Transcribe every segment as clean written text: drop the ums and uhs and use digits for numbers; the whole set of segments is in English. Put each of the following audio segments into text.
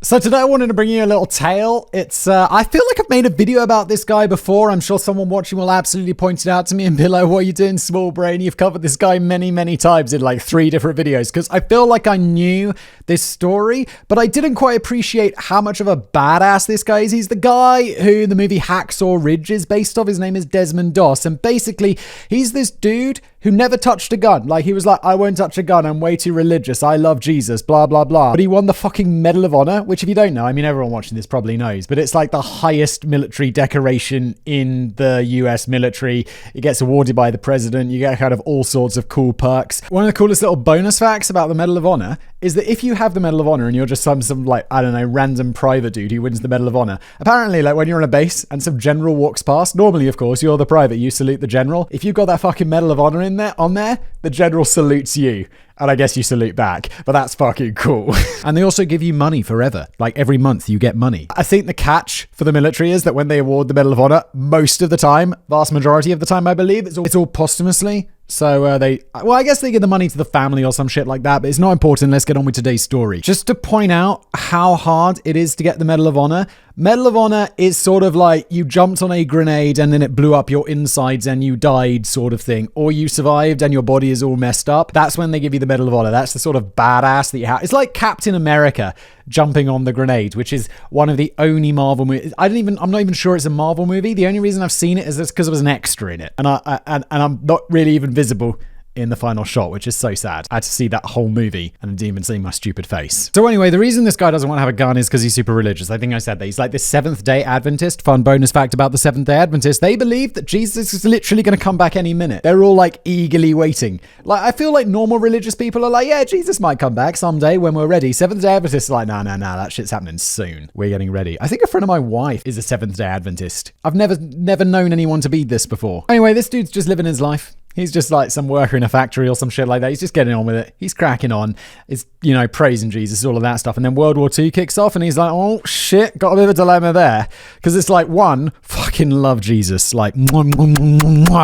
So today I wanted to bring you a little tale. I feel like I've made a video about this guy before. I'm sure someone watching will absolutely point it out to me and be like, what are you doing, small brain? You've covered this guy many, many times in like 3 different videos. Because I feel like I knew this story, but I didn't quite appreciate how much of a badass this guy is. He's the guy who the movie Hacksaw Ridge is based off. His name is Desmond Doss. And basically, he's this dude who never touched a gun. Like, he was like, I won't touch a gun. I'm way too religious. I love Jesus, blah, blah, blah. But he won the fucking Medal of Honor, which if you don't know, I mean, everyone watching this probably knows, but it's like the highest military decoration in the US military. It gets awarded by the president. You get kind of all sorts of cool perks. One of the coolest little bonus facts about the Medal of Honor is that if you have the Medal of Honor and you're just some like, I don't know, random private dude who wins the Medal of Honor, apparently, like when you're on a base and some general walks past, normally, of course, you're the private, you salute the general. If you've got that fucking Medal of Honor on there, the general salutes you. And I guess you salute back, but that's fucking cool. And they also give you money forever. Like every month you get money. I think the catch for the military is that when they award the Medal of Honor, most of the time, vast majority of the time, I believe, it's all posthumously. So I guess they give the money to the family or some shit like that, but it's not important. Let's get on with today's story. Just to point out how hard it is to get the Medal of Honor. Medal of Honor is sort of like you jumped on a grenade and then it blew up your insides and you died sort of thing. Or you survived and your body is all messed up. That's when they give you the Medal of Honor. That's the sort of badass that you have. It's like Captain America jumping on the grenade, which is one of the only Marvel movies. I'm not even sure it's a Marvel movie. The only reason I've seen it is because I was an extra in it. And I'm not really even visible in the final shot, which is so sad. I had to see that whole movie and I didn't even see my stupid face. So anyway, the reason this guy doesn't want to have a gun is because he's super religious. I think I said that. He's like this Seventh-day Adventist. Fun bonus fact about the Seventh-day Adventist. They believe that Jesus is literally going to come back any minute. They're all like eagerly waiting. Like, I feel like normal religious people are like, yeah, Jesus might come back someday when we're ready. Seventh-day Adventists are like, nah, that shit's happening soon. We're getting ready. I think a friend of my wife is a Seventh-day Adventist. I've never known anyone to be this before. Anyway, this dude's just living his life. He's just like some worker in a factory or some shit like that. He's just getting on with it. He's cracking on. It's, praising Jesus, all of that stuff. And then World War II kicks off and he's like, oh shit, got a bit of a dilemma there. Because it's like, one, fucking love Jesus. Like,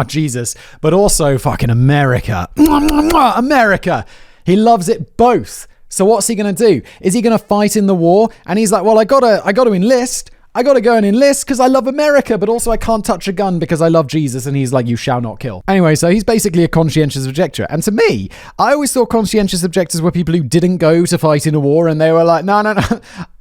Jesus. But also fucking America. America. He loves it both. So what's he going to do? Is he going to fight in the war? And he's like, well, I got to enlist. I got to go and enlist because I love America, but also I can't touch a gun because I love Jesus. And he's like, you shall not kill. Anyway, so he's basically a conscientious objector. And to me, I always thought conscientious objectors were people who didn't go to fight in a war. And they were like, no.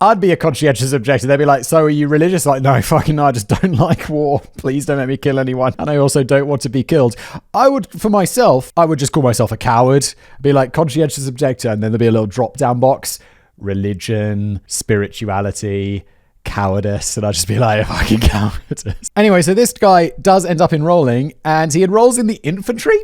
I'd be a conscientious objector. They'd be like, so are you religious? Like, no, fucking no, I just don't like war. Please don't make me kill anyone. And I also don't want to be killed. I would just call myself a coward. Be like conscientious objector. And then there'd be a little drop down box. Religion, spirituality, cowardice, and I'd just be like, fucking cowardice. Anyway, so this guy does end up enrolling and he enrolls in the infantry.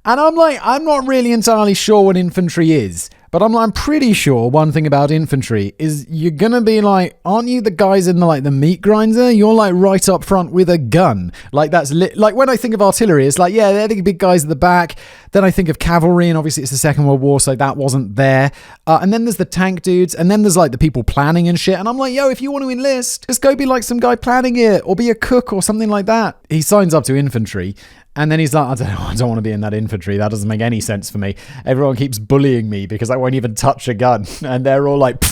And I'm like, I'm not really entirely sure what infantry is. But I'm pretty sure one thing about infantry is you're going to be like, aren't you the guys in the meat grinder? You're like right up front with a gun. Like that's like when I think of artillery, it's like, yeah, they're the big guys at the back. Then I think of cavalry and obviously it's the Second World War. So that wasn't there. And then there's the tank dudes and then there's like the people planning and shit. And I'm like, yo, if you want to enlist, just go be like some guy planning it or be a cook or something like that. He signs up to infantry. And then he's like, I don't want to be in that infantry. That doesn't make any sense for me. Everyone keeps bullying me because I won't even touch a gun. And they're all like,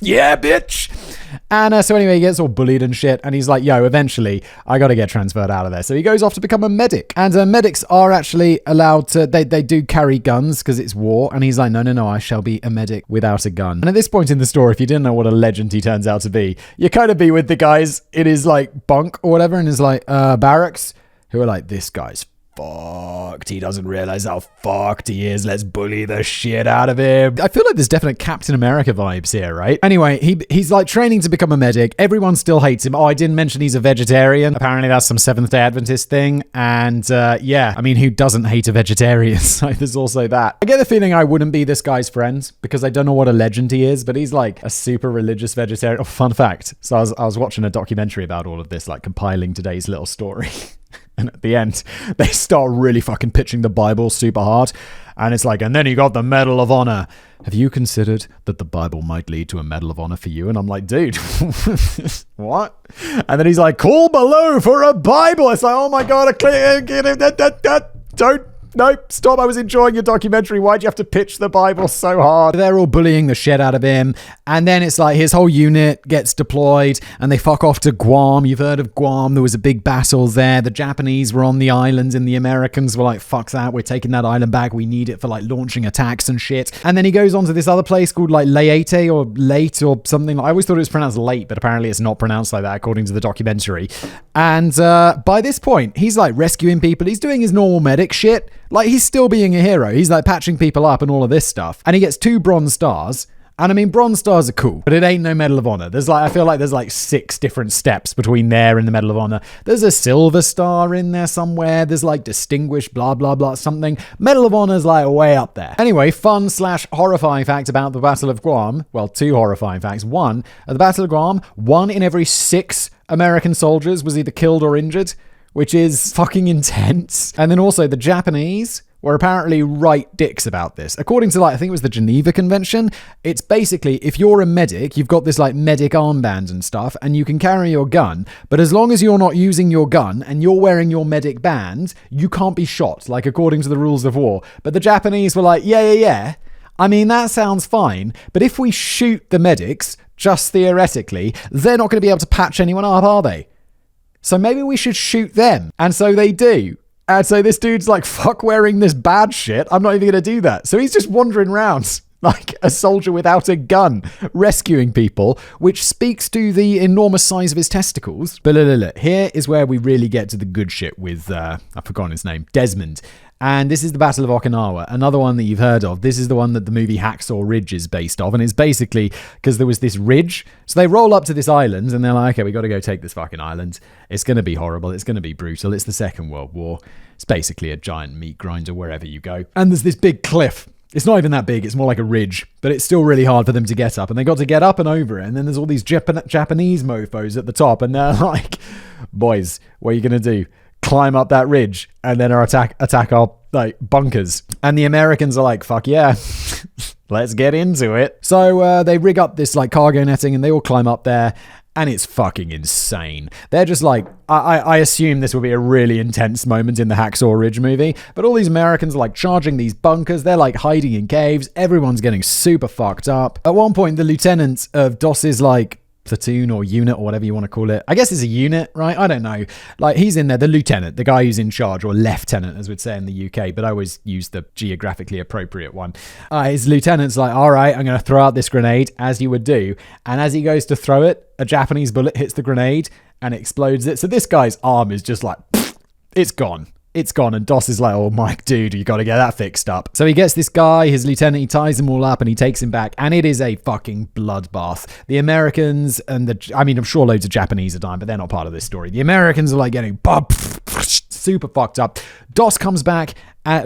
yeah, bitch. And so anyway, he gets all bullied and shit. And he's like, yo, eventually, I got to get transferred out of there. So he goes off to become a medic. And medics are actually allowed to, they do carry guns because it's war. And he's like, no, I shall be a medic without a gun. And at this point in the story, if you didn't know what a legend he turns out to be, you kind of be with the guys in his like bunk or whatever. And his like barracks. Who are like, this guy's fucked. He doesn't realize how fucked he is. Let's bully the shit out of him. I feel like there's definite Captain America vibes here, right? Anyway, he's like training to become a medic. Everyone still hates him. Oh, I didn't mention he's a vegetarian. Apparently that's some Seventh-day Adventist thing. And yeah, I mean, who doesn't hate a vegetarian? So there's also that. I get the feeling I wouldn't be this guy's friend because I don't know what a legend he is, but he's like a super religious vegetarian. Oh, fun fact. So I was watching a documentary about all of this, like compiling today's little story. And at the end, they start really fucking pitching the Bible super hard. And it's like, and then he got the Medal of Honor. Have you considered that the Bible might lead to a Medal of Honor for you? And I'm like, dude, what? And then he's like, call below for a Bible. It's like, oh my God, don't Nope, stop. I was enjoying your documentary. Why'd you have to pitch the Bible so hard? They're all bullying the shit out of him. And then it's like his whole unit gets deployed and they fuck off to Guam. You've heard of Guam. There was a big battle there. The Japanese were on the islands and the Americans were like, fuck that. We're taking that island back. We need it for like launching attacks and shit. And then he goes on to this other place called like Leyte or Late or something. I always thought it was pronounced late, but apparently it's not pronounced like that according to the documentary. And by this point, he's like rescuing people. He's doing his normal medic shit. Like, he's still being a hero. He's like patching people up and all of this stuff. And he gets 2 bronze stars. And I mean, bronze stars are cool, but it ain't no Medal of Honor. I feel like there's like 6 different steps between there and the Medal of Honor. There's a silver star in there somewhere. There's like distinguished blah, blah, blah, something. Medal of Honor's like way up there. Anyway, fun/horrifying fact about the Battle of Guam. Well, 2 horrifying facts. 1, at the Battle of Guam, 1 in every 6 American soldiers was either killed or injured, which is fucking intense. And then also the Japanese were apparently right dicks about this. According to I think it was the Geneva Convention, it's basically, if you're a medic, you've got this like medic armband and stuff, and you can carry your gun, but as long as you're not using your gun and you're wearing your medic band, you can't be shot, like according to the rules of war. But the Japanese were like, yeah. I mean, that sounds fine, but if we shoot the medics, just theoretically, they're not going to be able to patch anyone up, are they? So maybe we should shoot them. And so they do. And so this dude's like, fuck wearing this bad shit. I'm not even going to do that. So he's just wandering around like a soldier without a gun, rescuing people, which speaks to the enormous size of his testicles. But look, here is where we really get to the good shit with, I've forgotten his name, Desmond. And this is the Battle of Okinawa, another one that you've heard of. This is the one that the movie Hacksaw Ridge is based off. And it's basically because there was this ridge. So they roll up to this island and they're like, okay, we got to go take this fucking island. It's going to be horrible. It's going to be brutal. It's the Second World War. It's basically a giant meat grinder wherever you go. And there's this big cliff. It's not even that big. It's more like a ridge. But it's still really hard for them to get up. And they got to get up and over it. And then there's all these Japanese mofos at the top. And they're like, boys, what are you going to do? Climb up that ridge and then attack our like bunkers. And the Americans are like, fuck yeah, let's get into it. So they rig up this like cargo netting and they all climb up there. And it's fucking insane. They're just like, I assume this will be a really intense moment in the Hacksaw Ridge movie, but all these Americans are like charging these bunkers. They're like hiding in caves. Everyone's getting super fucked up. At one point, the lieutenant of Doss's like platoon or unit or whatever you want to call it. I guess it's a unit, right? I don't know. Like, he's in there, the lieutenant, the guy who's in charge, or lieutenant, as we'd say in the UK, but I always use the geographically appropriate one. His lieutenant's like, all right, I'm going to throw out this grenade, as you would do. And as he goes to throw it, a Japanese bullet hits the grenade and explodes it. So this guy's arm is just like, it's gone. It's gone. And Doss is like, oh, Mike, dude, you got to get that fixed up. So he gets this guy, his lieutenant, he ties them all up and he takes him back. And it is a fucking bloodbath. The Americans and I'm sure loads of Japanese are dying, but they're not part of this story. The Americans are like getting super fucked up. Doss comes back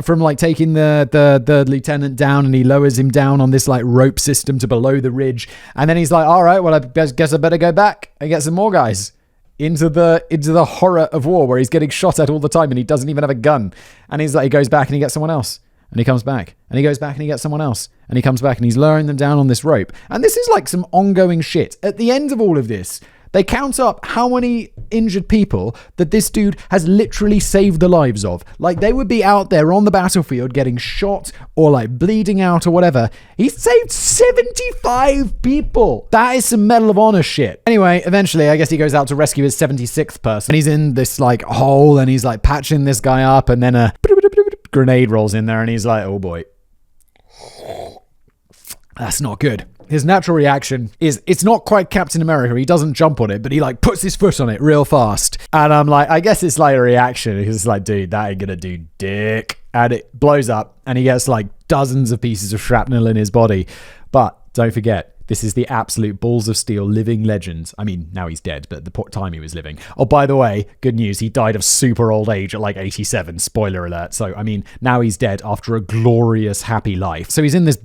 from like taking the lieutenant down, and he lowers him down on this like rope system to below the ridge. And then he's like, all right, well, I guess I better go back and get some more guys. Into the horror of war where he's getting shot at all the time and he doesn't even have a gun. And he's like, he goes back and he gets someone else. And he comes back. And he goes back and he gets someone else. And he comes back and he's lowering them down on this rope. And this is like some ongoing shit. At the end of all of this, they count up how many injured people that this dude has literally saved the lives of. Like, they would be out there on the battlefield getting shot or like bleeding out or whatever. He saved 75 people. That is some Medal of Honor shit. Anyway, eventually, I guess he goes out to rescue his 76th person. And he's in this like hole and he's like patching this guy up, and then a grenade rolls in there and he's like, oh boy. That's not good. His natural reaction is, it's not quite Captain America. He doesn't jump on it, but he like puts his foot on it real fast. And I'm like, I guess it's like a reaction. Because it's like, dude, that ain't gonna do dick. And it blows up and he gets like dozens of pieces of shrapnel in his body. But don't forget, this is the absolute balls of steel living legend. I mean, now he's dead, but at the time he was living. Oh, by the way, good news. He died of super old age at like 87. Spoiler alert. So, I mean, now he's dead after a glorious, happy life. So he's in this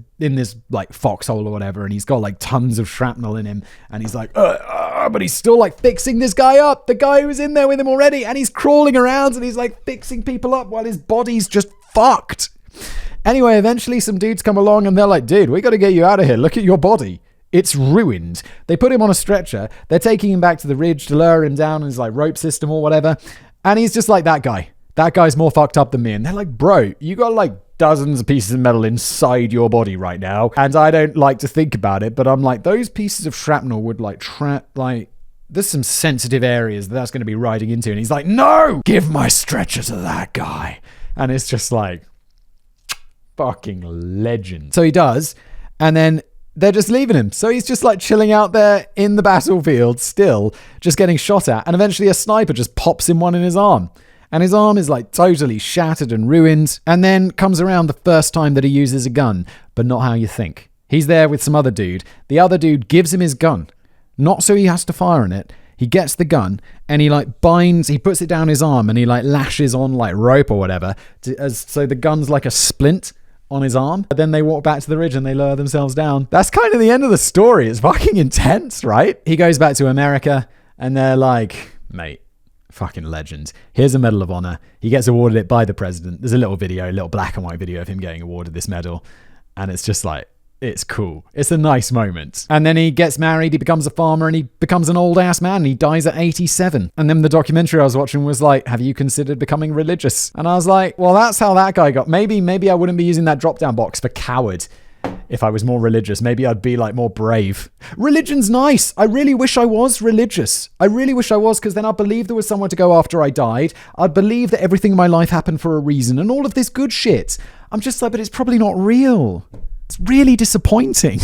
like foxhole or whatever, and he's got like tons of shrapnel in him, and he's like, but he's still like fixing this guy up, the guy who was in there with him already, and he's crawling around and he's like fixing people up while his body's just fucked. Anyway, eventually some dudes come along and they're like, dude, we got to get you out of here. Look at your body. It's ruined. They put him on a stretcher. They're taking him back to the ridge to lower him down in his like rope system or whatever. And he's just like that guy. That guy's more fucked up than me. And they're like, bro, you got like dozens of pieces of metal inside your body right now. And I don't like to think about it, but I'm like, those pieces of shrapnel would like there's some sensitive areas that's going to be riding into. And he's like, no, give my stretcher to that guy. And it's just like, fucking legend. So he does. And then they're just leaving him. So he's just like chilling out there in the battlefield still, just getting shot at. And eventually a sniper just pops him one in his arm. And his arm is like totally shattered and ruined. And then comes around the first time that he uses a gun, but not how you think. He's there with some other dude. The other dude gives him his gun. Not so he has to fire on it. He gets the gun and he like he puts it down his arm and he like lashes on like rope or whatever. So the gun's like a splint on his arm. But then they walk back to the ridge and they lower themselves down. That's kind of the end of the story. It's fucking intense, right? He goes back to America and they're like, mate, fucking legend. Here's a Medal of Honor. He gets awarded it by the president. There's a little black and white video of him getting awarded this medal. And it's just like, it's cool. It's a nice moment. And then he gets married, he becomes a farmer, and he becomes an old ass man. He dies at 87. And then the documentary I was watching was like, have you considered becoming religious? And I was like, well, that's how that guy got. Maybe I wouldn't be using that drop-down box for coward. If I was more religious, maybe I'd be like more brave. Religion's nice. I really wish I was religious. I really wish I was, because then I'd believe there was someone to go after I died. I'd believe that everything in my life happened for a reason and all of this good shit. I'm just like, but it's probably not real. It's really disappointing.